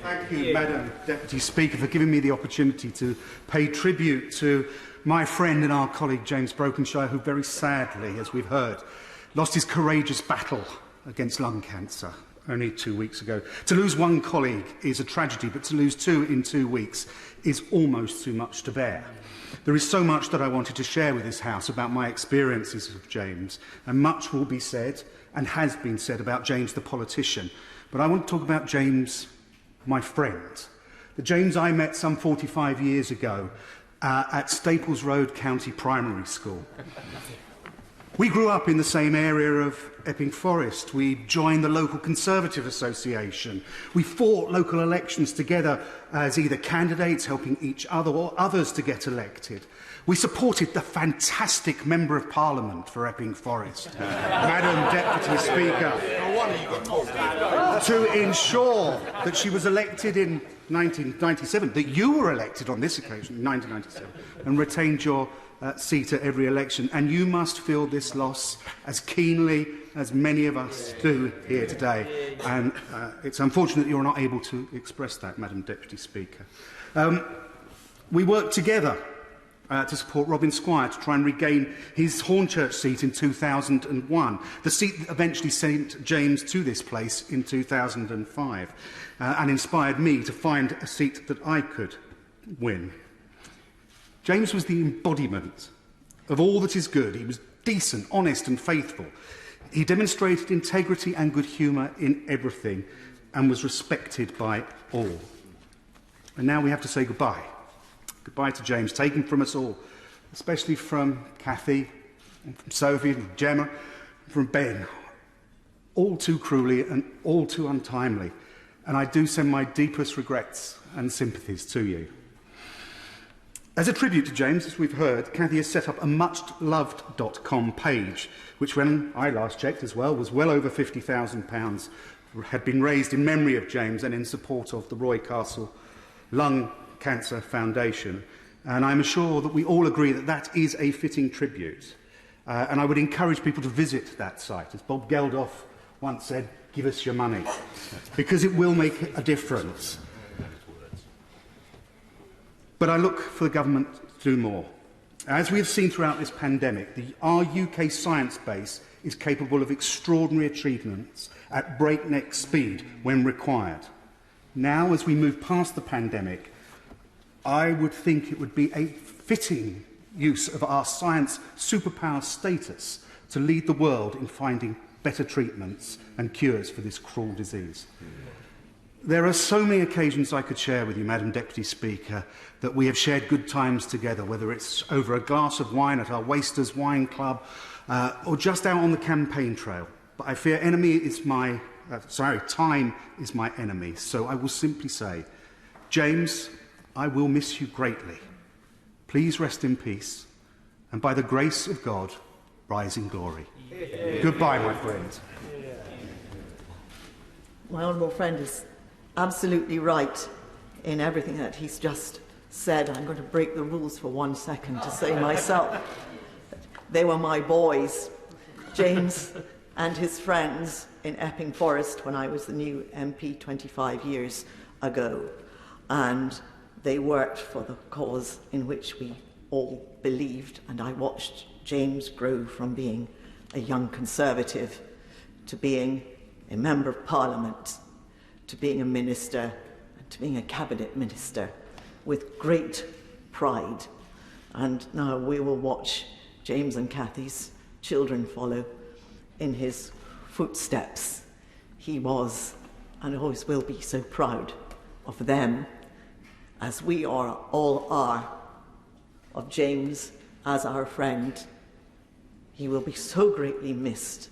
Thank you, Madam Deputy Speaker, for giving me the opportunity to pay tribute to my friend and our colleague James Brokenshire, who very sadly, as we've heard, lost his courageous battle against lung cancer only 2 weeks ago. To lose one colleague is a tragedy, but to lose two in 2 weeks is almost too much to bear. There is so much that I wanted to share with this House about my experiences of James, and much will be said and has been said about James the politician. But I want to talk about James, my friend. The James I met some 45 years ago at Staples Road County Primary School. We grew up in the same area of Epping Forest. We joined the local Conservative Association. We fought local elections together as either candidates helping each other or others to get elected. We supported the fantastic Member of Parliament for Epping Forest, Madam Deputy Speaker, to ensure that she was elected in 1997, that you were elected on this occasion in 1997, and retained your seat at every election. And you must feel this loss as keenly as many of us do here today. And it's unfortunate you're not able to express that, Madam Deputy Speaker. We worked together to support Robin Squire to try and regain his Hornchurch seat in 2001, the seat that eventually sent James to this place in 2005, and inspired me to find a seat that I could win. James was the embodiment of all that is good. He was decent, honest and faithful. He demonstrated integrity and good humour in everything and was respected by all. And now we have to say goodbye. Goodbye to James, taken from us all, especially from Cathy, and from Sophie, and Gemma, and from Ben. All too cruelly and all too untimely. And I do send my deepest regrets and sympathies to you. As a tribute to James, as we've heard, Cathy has set up a muchloved.com page, which when I last checked as well, was well over £50,000, had been raised in memory of James and in support of the Roy Castle Lung Cancer Foundation. And I'm sure that we all agree that that is a fitting tribute. And I would encourage people to visit that site. As Bob Geldof once said, give us your money, because it will make a difference. But I look for the government to do more. As we have seen throughout this pandemic, our UK science base is capable of extraordinary achievements at breakneck speed when required. Now, as we move past the pandemic, I would think it would be a fitting use of our science superpower status to lead the world in finding better treatments and cures for this cruel disease. There are so many occasions I could share with you, Madam Deputy Speaker, that we have shared good times together, whether it's over a glass of wine at our Wasters Wine Club or just out on the campaign trail. But I fear time is my enemy. So I will simply say, James, I will miss you greatly. Please rest in peace, and by the grace of God, rise in glory. Goodbye, my friend. My honourable friend is absolutely right in everything that he's just said. I'm going to break the rules for 1 second to say myself that they were my boys, James and his friends in Epping Forest when I was the new MP 25 years ago. And they worked for the cause in which we all believed, and I watched James grow from being a young Conservative to being a Member of Parliament, to being a minister, and to being a cabinet minister with great pride. And now we will watch James and Cathy's children follow in his footsteps. He was, and always will be, so proud of them, as we all are of James as our friend. He will be so greatly missed.